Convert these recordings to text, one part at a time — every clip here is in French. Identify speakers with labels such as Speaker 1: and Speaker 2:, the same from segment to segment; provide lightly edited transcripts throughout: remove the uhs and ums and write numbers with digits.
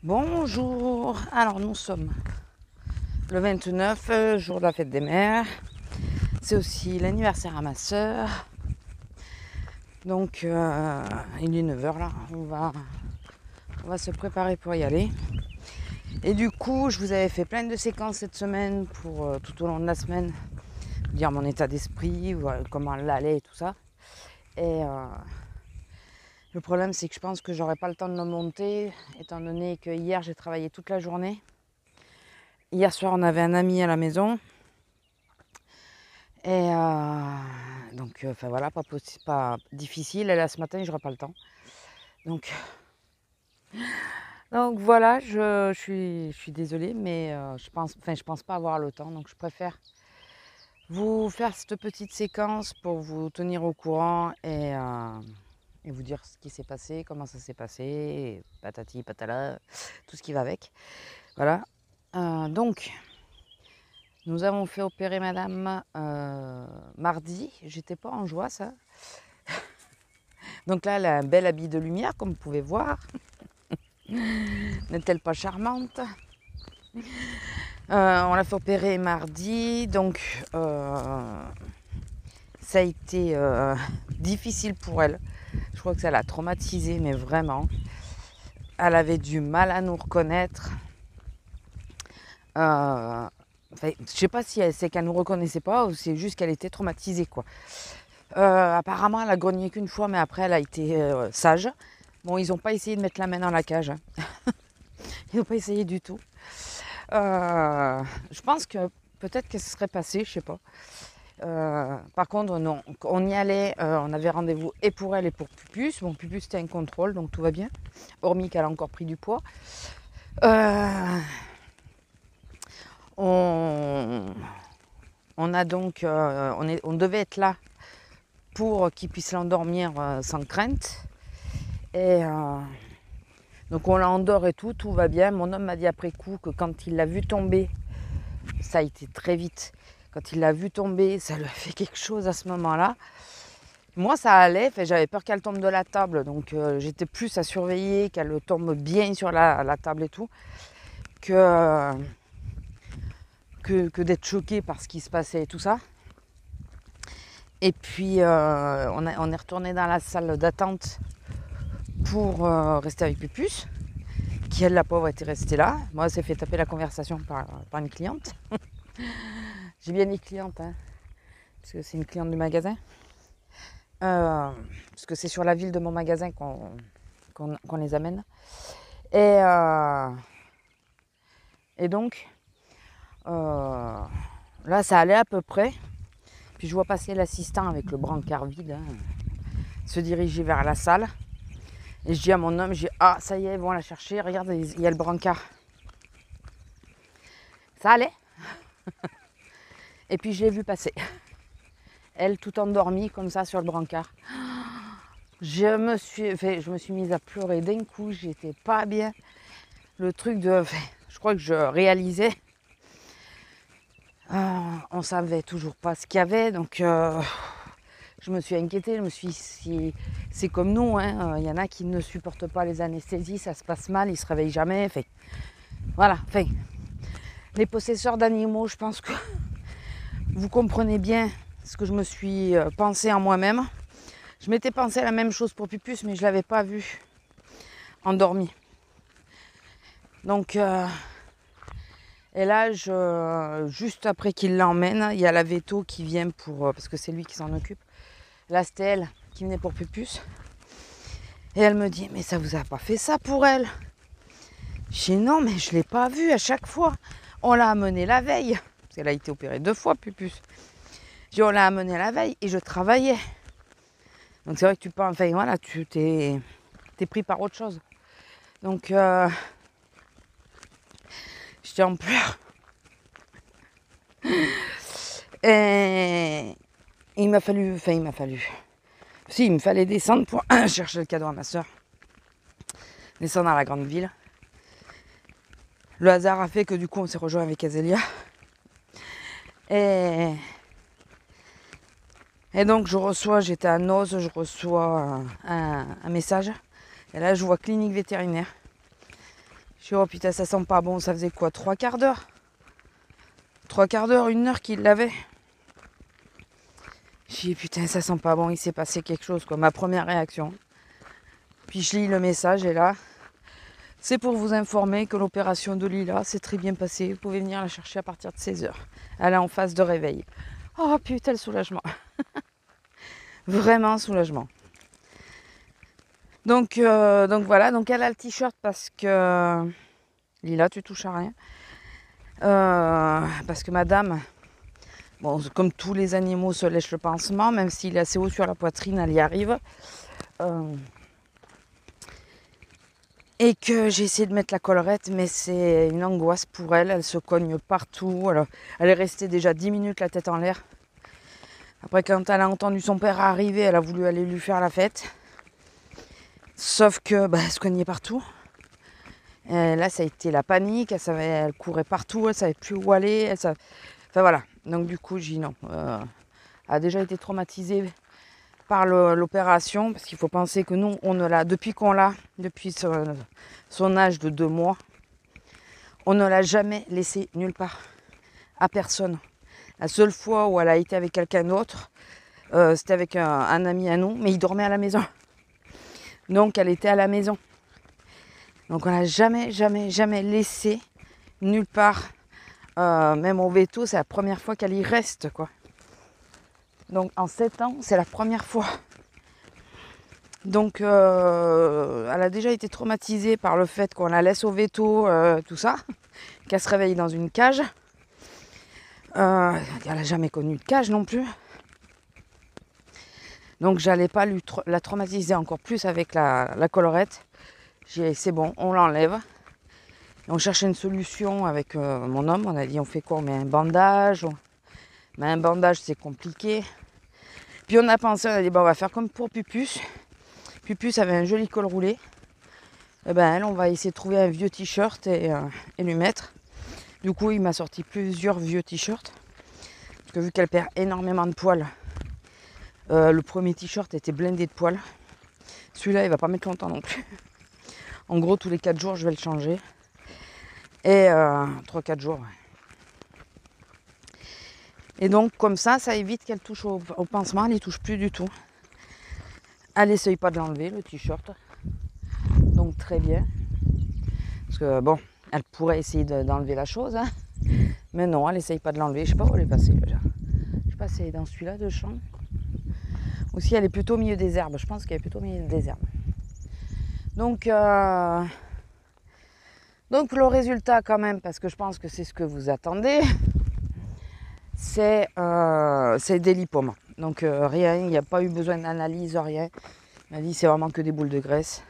Speaker 1: Bonjour, alors nous sommes le 29, jour de la fête des mères. C'est aussi l'anniversaire à ma soeur. Donc il est 9h là, on va se préparer pour y aller. Et du coup, je vous avais fait plein de séquences cette semaine pour tout au long de la semaine, dire mon état d'esprit, comment elle allait et tout ça. Et le problème, c'est que je pense que j'aurai pas le temps de le monter, étant donné que hier j'ai travaillé toute la journée. Hier soir, on avait un ami à la maison. Et donc, voilà, pas difficile. Et là, ce matin, j'aurai pas le temps. Donc, voilà, je suis désolée, mais je pense pas avoir le temps. Donc, je préfère vous faire cette petite séquence pour vous tenir au courant et vous dire ce qui s'est passé, comment ça s'est passé, et patati patala, tout ce qui va avec. Voilà. Donc, nous avons fait opérer madame mardi. J'étais pas en joie, ça. Donc là, elle a un bel habit de lumière, comme vous pouvez voir. N'est-elle pas charmante? On l'a fait opérer mardi, donc ça a été difficile pour elle. Je crois que ça l'a traumatisée, mais vraiment. Elle avait du mal à nous reconnaître. Je ne sais pas si c'est qu'elle ne nous reconnaissait pas ou c'est juste qu'elle était traumatisée, quoi. Apparemment, elle a grogné qu'une fois, mais après, elle a été sage. Bon, ils n'ont pas essayé de mettre la main dans la cage. Hein. Ils n'ont pas essayé du tout. Je pense que peut-être que ce serait passé, je sais pas. Par contre, non, on y allait, on avait rendez-vous et pour elle et pour Pupus. Bon, Pupus c'était un contrôle, donc tout va bien, hormis qu'elle a encore pris du poids. On a donc, on devait être là pour qu'il puisse l'endormir sans crainte. Et donc on l'endort et tout va bien. Mon homme m'a dit après coup que quand il l'a vu tomber, ça a été très vite. Quand il l'a vu tomber, ça lui a fait quelque chose à ce moment-là. Moi, ça allait, j'avais peur qu'elle tombe de la table, donc j'étais plus à surveiller qu'elle tombe bien sur la table et tout, que d'être choquée par ce qui se passait et tout ça. Et puis, on est retourné dans la salle d'attente pour rester avec Pupus, qui, elle, la pauvre, était restée là. Moi, elle s'est fait taper la conversation par une cliente. J'ai bien dit cliente, hein, parce que c'est une cliente du magasin. Parce que c'est sur la ville de mon magasin qu'on les amène. Et donc, là, ça allait à peu près. Puis je vois passer l'assistant avec le brancard vide, hein, se diriger vers la salle. Et je dis à mon homme, ah, ça y est, ils vont la chercher, regarde, il y a le brancard. Ça allait. Et puis je l'ai vu passer. Elle, tout endormie, comme ça, sur le brancard. Je me suis mise à pleurer d'un coup, j'étais pas bien. Le truc je crois que je réalisais. On savait toujours pas ce qu'il y avait, donc je me suis inquiétée. Je me suis dit, c'est comme nous, hein, y en a qui ne supportent pas les anesthésies, ça se passe mal, ils se réveillent jamais. Voilà. Les possesseurs d'animaux, je pense que vous comprenez bien ce que je me suis pensé en moi-même. Je m'étais pensé la même chose pour Pupus, mais je l'avais pas vu endormi. Donc et là, juste après qu'il l'emmène, il y a la veto qui vient parce que c'est lui qui s'en occupe. Là, c'était elle qui venait pour Pupus. Et elle me dit, mais ça vous a pas fait ça pour elle? Je dis, non, mais je l'ai pas vue à chaque fois. On l'a amenée la veille. Parce qu'elle a été opérée 2 fois, Pupus. Je dis, on l'a amenée la veille et je travaillais. Donc c'est vrai que tu penses, voilà, tu t'es pris par autre chose. Donc j'étais en pleurs. Et il m'a fallu. Si, il me fallait descendre pour chercher le cadeau à ma soeur. Descendre à la grande ville. Le hasard a fait que du coup on s'est rejoint avec Azélia. Et donc j'étais à Noz, je reçois un message. Et là je vois clinique vétérinaire. Je dis, oh putain, ça sent pas bon. Ça faisait quoi, 3/4 d'heure? 3/4 d'heure, 1 heure qu'il l'avait. Je dis, putain, ça sent pas bon, il s'est passé quelque chose, quoi. Ma première réaction. Puis je lis le message et là, c'est pour vous informer que l'opération de Lila s'est très bien passée. Vous pouvez venir la chercher à partir de 16h. Elle est en phase de réveil. Oh putain, le soulagement. Vraiment soulagement. Donc voilà, donc elle a le t-shirt parce que Lila, tu touches à rien. Parce que madame, bon, comme tous les animaux, se lèche le pansement, même s'il est assez haut sur la poitrine, elle y arrive. Et que j'ai essayé de mettre la collerette, mais c'est une angoisse pour elle. Elle se cogne partout. Elle est restée déjà 10 minutes la tête en l'air. Après, quand elle a entendu son père arriver, elle a voulu aller lui faire la fête. Sauf que elle se cognait partout. Et là, ça a été la panique. Elle courait partout. Elle savait plus où aller. Enfin voilà. Donc du coup, j'ai dit non. Elle a déjà été traumatisée par l'opération, parce qu'il faut penser que nous, on ne l'a, depuis son âge de 2 mois, on ne l'a jamais laissée nulle part, à personne. La seule fois où elle a été avec quelqu'un d'autre, c'était avec un ami à nous, mais il dormait à la maison. Donc elle était à la maison. Donc on l'a jamais laissée nulle part, même au veto, c'est la première fois qu'elle y reste, quoi. Donc en 7 ans, c'est la première fois. Donc elle a déjà été traumatisée par le fait qu'on la laisse au veto, tout ça, qu'elle se réveille dans une cage. Elle n'a jamais connu de cage non plus. Donc j'allais pas la traumatiser encore plus avec la collerette. J'ai dit c'est bon, on l'enlève. On cherchait une solution avec mon homme. On a dit on fait quoi? On met un bandage. Mais un bandage c'est compliqué. Puis on a pensé, on a dit on va faire comme pour Pupus. Pupus avait un joli col roulé. Et elle, on va essayer de trouver un vieux t-shirt et lui mettre. Du coup, il m'a sorti plusieurs vieux t-shirts. Parce que vu qu'elle perd énormément de poils, le premier t-shirt était blindé de poils. Celui-là, il va pas mettre longtemps non plus. En gros, tous les 4 jours, je vais le changer. Et 3-4 jours, ouais. Et donc, comme ça évite qu'elle touche au pansement. Elle n'y touche plus du tout. Elle n'essaye pas de l'enlever, le t-shirt. Donc, très bien. Parce que, bon, elle pourrait essayer d'enlever la chose. Hein. Mais non, elle n'essaye pas de l'enlever. Je sais pas où elle est passée, déjà. Je sais pas si elle est dans celui-là de champ. Ou si elle est plutôt au milieu des herbes. Je pense qu'elle est plutôt au milieu des herbes. Donc le résultat, quand même, parce que je pense que c'est ce que vous attendez, c'est des lipomes. Donc rien, il n'y a pas eu besoin d'analyse, rien. Il m'a dit c'est vraiment que des boules de graisse.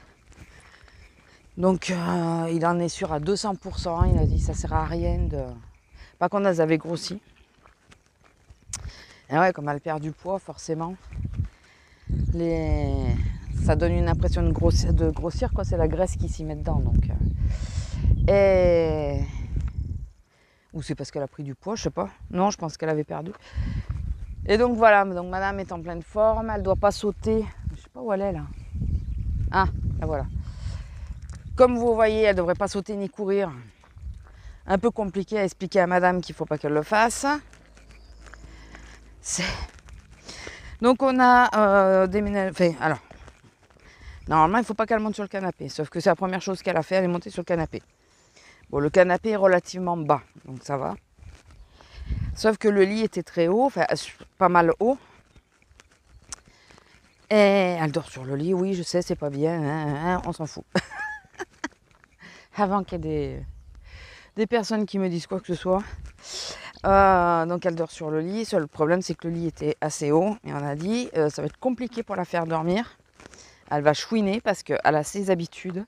Speaker 1: Donc il en est sûr à 200%. Il a dit ça sert à rien de... Par contre, elles avaient grossi. Et ouais, comme elle perd du poids, forcément, ça donne une impression de grossir, quoi. C'est la graisse qui s'y met dedans. Donc, ou c'est parce qu'elle a pris du poids, je sais pas. Non, je pense qu'elle avait perdu. Et donc voilà, donc madame est en pleine forme, elle doit pas sauter. Je sais pas où elle est là. Ah, là voilà. Comme vous voyez, elle devrait pas sauter ni courir. Un peu compliqué à expliquer à madame qu'il faut pas qu'elle le fasse. Donc on a déménagé. Enfin, alors, normalement il faut pas qu'elle monte sur le canapé. Sauf que c'est la première chose qu'elle a fait, elle est montée sur le canapé. Bon, le canapé est relativement bas, donc ça va. Sauf que le lit était très haut, enfin pas mal haut. Et elle dort sur le lit, oui, je sais, c'est pas bien, hein, on s'en fout. Avant qu'il y ait des personnes qui me disent quoi que ce soit. Donc elle dort sur le lit. Seul problème, c'est que le lit était assez haut. Et on a dit, ça va être compliqué pour la faire dormir. Elle va chouiner parce qu'elle a ses habitudes.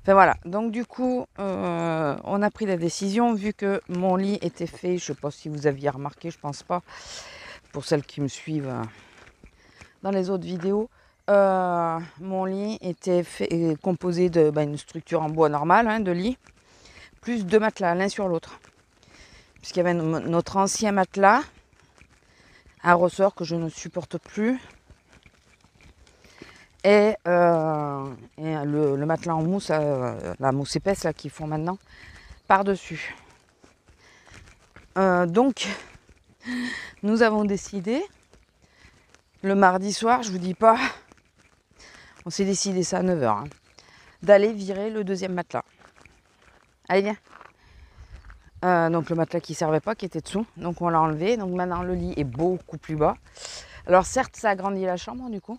Speaker 1: Enfin voilà, donc du coup, on a pris la décision, vu que mon lit était fait, je ne sais pas si vous aviez remarqué, je pense pas, pour celles qui me suivent dans les autres vidéos, mon lit était composé d'une structure en bois normal, hein, de lit, plus 2 matelas l'un sur l'autre. Puisqu'il y avait notre ancien matelas, un ressort que je ne supporte plus, et le matelas en mousse, la mousse épaisse là qu'ils font maintenant, par-dessus. Donc, nous avons décidé, le mardi soir, je vous dis pas, on s'est décidé ça à 9h, hein, d'aller virer le deuxième matelas. Allez, viens. Donc le matelas qui ne servait pas, qui était dessous, donc on l'a enlevé. Donc maintenant le lit est beaucoup plus bas. Alors certes, ça agrandit la chambre du coup,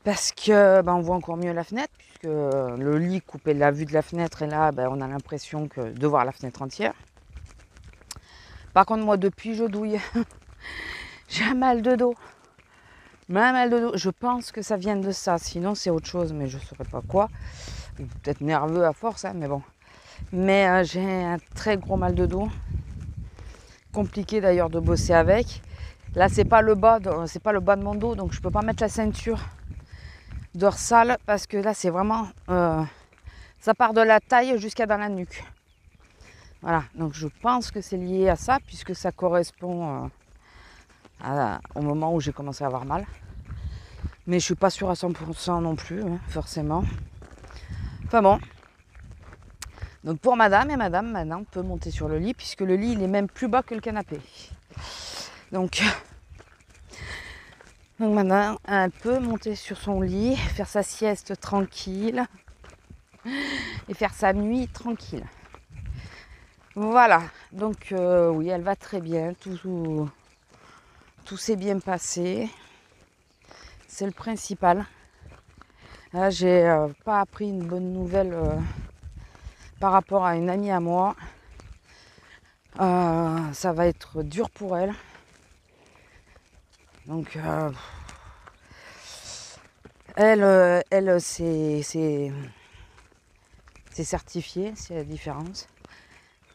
Speaker 1: parce que on voit encore mieux la fenêtre, puisque le lit coupait la vue de la fenêtre, et là on a l'impression de voir la fenêtre entière. Par contre moi depuis je douille, j'ai un mal de dos. Je pense que ça vient de ça, sinon c'est autre chose, mais je ne saurais pas quoi. Peut-être nerveux à force, hein, mais bon. Mais j'ai un très gros mal de dos. Compliqué d'ailleurs de bosser avec. Là c'est pas le bas de mon dos, donc je peux pas mettre la ceinture dorsale parce que là c'est vraiment ça part de la taille jusqu'à dans la nuque. Voilà, donc je pense que c'est lié à ça puisque ça correspond au moment où j'ai commencé à avoir mal. Mais je suis pas sûre à 100% non plus, hein, forcément. Enfin bon. Donc pour madame, et madame maintenant peut monter sur le lit, puisque le lit il est même plus bas que le canapé. Donc maintenant elle peut monter sur son lit, faire sa sieste tranquille et faire sa nuit tranquille. Voilà, donc oui elle va très bien, tout s'est bien passé, c'est le principal. Là j'ai pas appris une bonne nouvelle par rapport à une amie à moi. Ça va être dur pour elle. Donc elle c'est certifié, c'est la différence.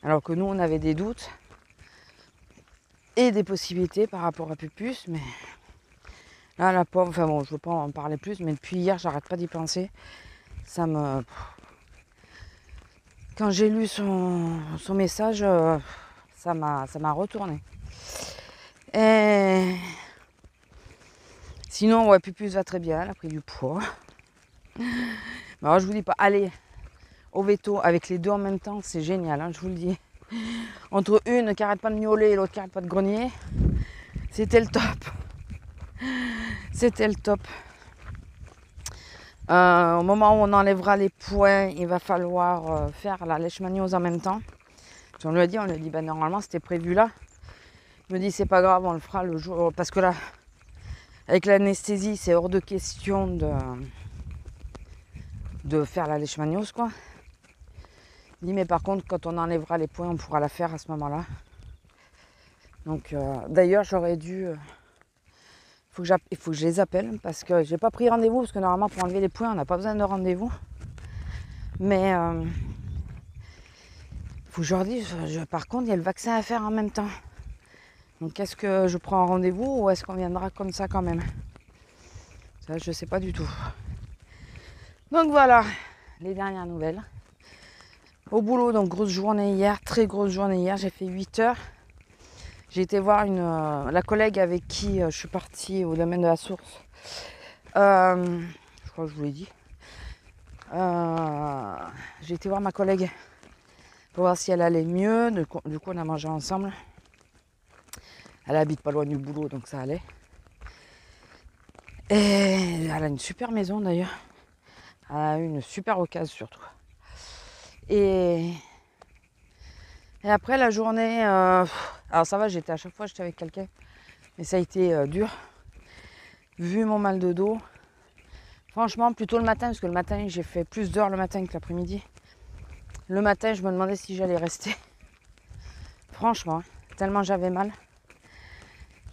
Speaker 1: Alors que nous on avait des doutes et des possibilités par rapport à Pupus, mais là la pauvre, enfin bon je veux pas en parler plus, mais depuis hier j'arrête pas d'y penser. Ça me... Quand j'ai lu son message, ça m'a retourné. Et sinon, ouais, Pupus va très bien, elle a pris du poids. Alors je vous dis pas, allez au veto avec les deux en même temps, c'est génial, hein, je vous le dis. Entre une qui arrête pas de miauler et l'autre qui arrête pas de grogner, c'était le top. C'était le top. Au moment où on enlèvera les poings, il va falloir faire la leishmaniose en même temps. On lui a dit, normalement c'était prévu là. Il me dit c'est pas grave, on le fera le jour. Parce que là, avec l'anesthésie, c'est hors de question de faire la leishmaniose quoi. Il dit mais par contre quand on enlèvera les poings, on pourra la faire à ce moment-là. Donc d'ailleurs j'aurais dû. Il faut que je les appelle parce que j'ai pas pris rendez-vous parce que normalement pour enlever les poings on n'a pas besoin de rendez-vous. Mais faut que je leur dise, par contre il y a le vaccin à faire en même temps. Donc est-ce que je prends un rendez-vous ou est-ce qu'on viendra comme ça quand même? Ça je sais pas du tout. Donc voilà les dernières nouvelles. Au boulot, donc grosse journée hier, très grosse journée hier, j'ai fait 8 heures. J'ai été voir la collègue avec qui je suis partie au domaine de la source. Je crois que je vous l'ai dit. J'ai été voir ma collègue pour voir si elle allait mieux. Du coup, on a mangé ensemble. Elle habite pas loin du boulot, donc ça allait. Et elle a une super maison d'ailleurs. Elle a eu une super occasion surtout. Et après la journée, alors ça va, à chaque fois j'étais avec quelqu'un, mais ça a été dur. Vu mon mal de dos, franchement plutôt le matin, parce que le matin j'ai fait plus d'heures le matin que l'après-midi. Le matin je me demandais si j'allais rester. Franchement, tellement j'avais mal.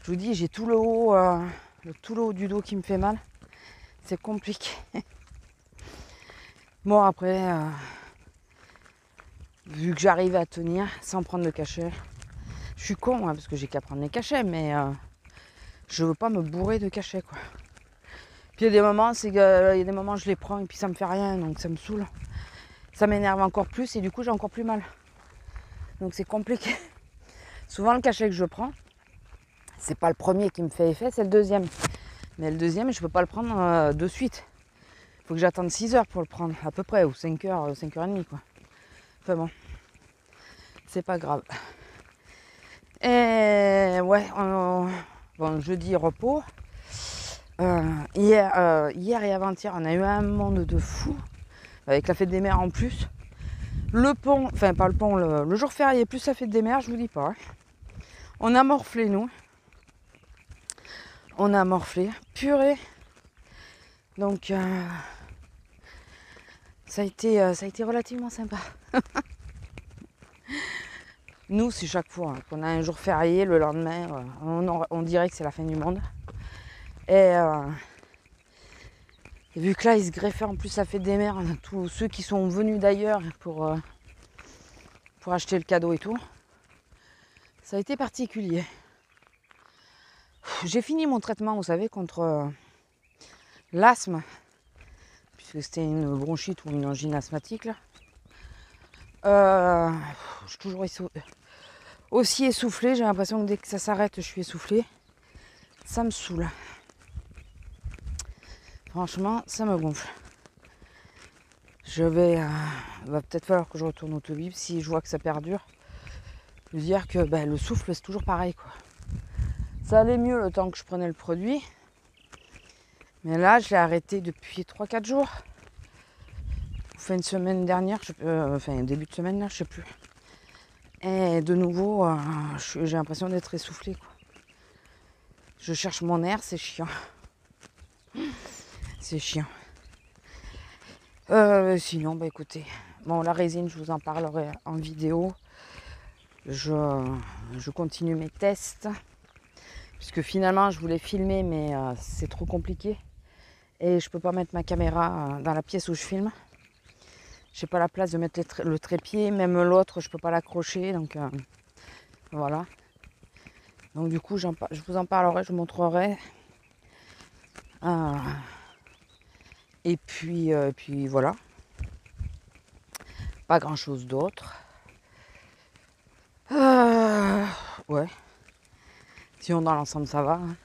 Speaker 1: Je vous dis, j'ai tout le haut du dos qui me fait mal. C'est compliqué. Bon après, vu que j'arrive à tenir sans prendre de cachet, je suis con hein, parce que j'ai qu'à prendre les cachets, mais je veux pas me bourrer de cachets quoi. Puis il y a des moments, je les prends et puis ça me fait rien, donc ça me saoule. Ça m'énerve encore plus et du coup j'ai encore plus mal. Donc c'est compliqué. Souvent le cachet que je prends, c'est pas le premier qui me fait effet, c'est le deuxième. Mais le deuxième, je peux pas le prendre de suite. Faut que j'attende 6 heures pour le prendre, à peu près, ou 5 heures, 5h30, quoi. Enfin bon, c'est pas grave. Et ouais, bon, jeudi, repos. Hier et avant-hier, on a eu un monde de fou, avec la fête des mères en plus. Le pont, enfin pas le pont, le jour férié plus la fête des mères, je vous dis pas. Hein. On a morflé, nous. On a morflé. Purée. Donc, ça a été relativement sympa. Nous, c'est chaque fois qu'on a un jour férié, le lendemain, on dirait que c'est la fin du monde. Et vu que là, il se greffait en plus la fête des mères, tous ceux qui sont venus d'ailleurs pour acheter le cadeau et tout, ça a été particulier. J'ai fini mon traitement, vous savez, contre l'asthme, puisque c'était une bronchite ou une angine asthmatique. Là. Je suis toujours aussi essoufflée, j'ai l'impression que dès que ça s'arrête, je suis essoufflée. Ça me saoule. Franchement, ça me gonfle. Il va peut-être falloir que je retourne au Tobib si je vois que ça perdure. De dire que le souffle, c'est toujours pareil, quoi. Ça allait mieux le temps que je prenais le produit. Mais là, je l'ai arrêté depuis 3-4 jours. Enfin, une semaine dernière, début de semaine, là, je sais plus. Et de nouveau, j'ai l'impression d'être essoufflée, quoi. Je cherche mon air, c'est chiant. C'est chiant. Sinon, écoutez. Bon, la résine, je vous en parlerai en vidéo. Je continue mes tests. Puisque finalement, je voulais filmer, mais c'est trop compliqué. Et je peux pas mettre ma caméra dans la pièce où je filme. J'ai pas la place de mettre le trépied. Même l'autre, je peux pas l'accrocher. Donc, voilà. Donc, du coup, je vous en parlerai, je vous montrerai. Et puis voilà. Pas grand chose d'autre. Ouais. Sinon dans l'ensemble ça va. Hein.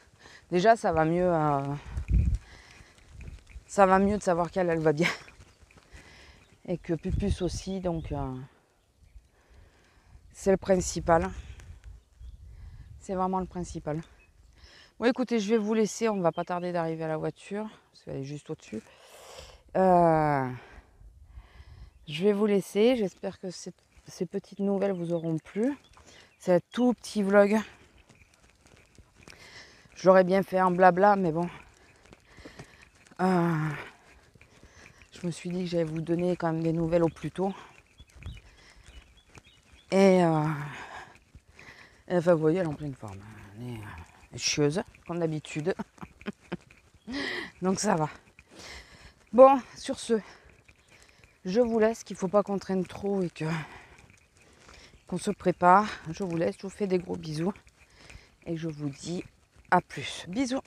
Speaker 1: Déjà ça va mieux. Ça va mieux de savoir qu'elle va bien. Et que Pupus aussi, donc c'est le principal. C'est vraiment le principal. Bon écoutez, je vais vous laisser, on va pas tarder d'arriver à la voiture. Parce qu'elle est juste au-dessus. Je vais vous laisser. J'espère que ces petites nouvelles vous auront plu. C'est un tout petit vlog. Je l'aurais bien fait en blabla, mais bon. Je me suis dit que j'allais vous donner quand même des nouvelles au plus tôt. Et enfin, vous voyez, elle est en pleine forme. Elle est chieuse, comme d'habitude. Donc ça va. Bon, sur ce, je vous laisse, qu'il ne faut pas qu'on traîne trop et qu'on se prépare. Je vous laisse, je vous fais des gros bisous. Et je vous dis à plus. Bisous.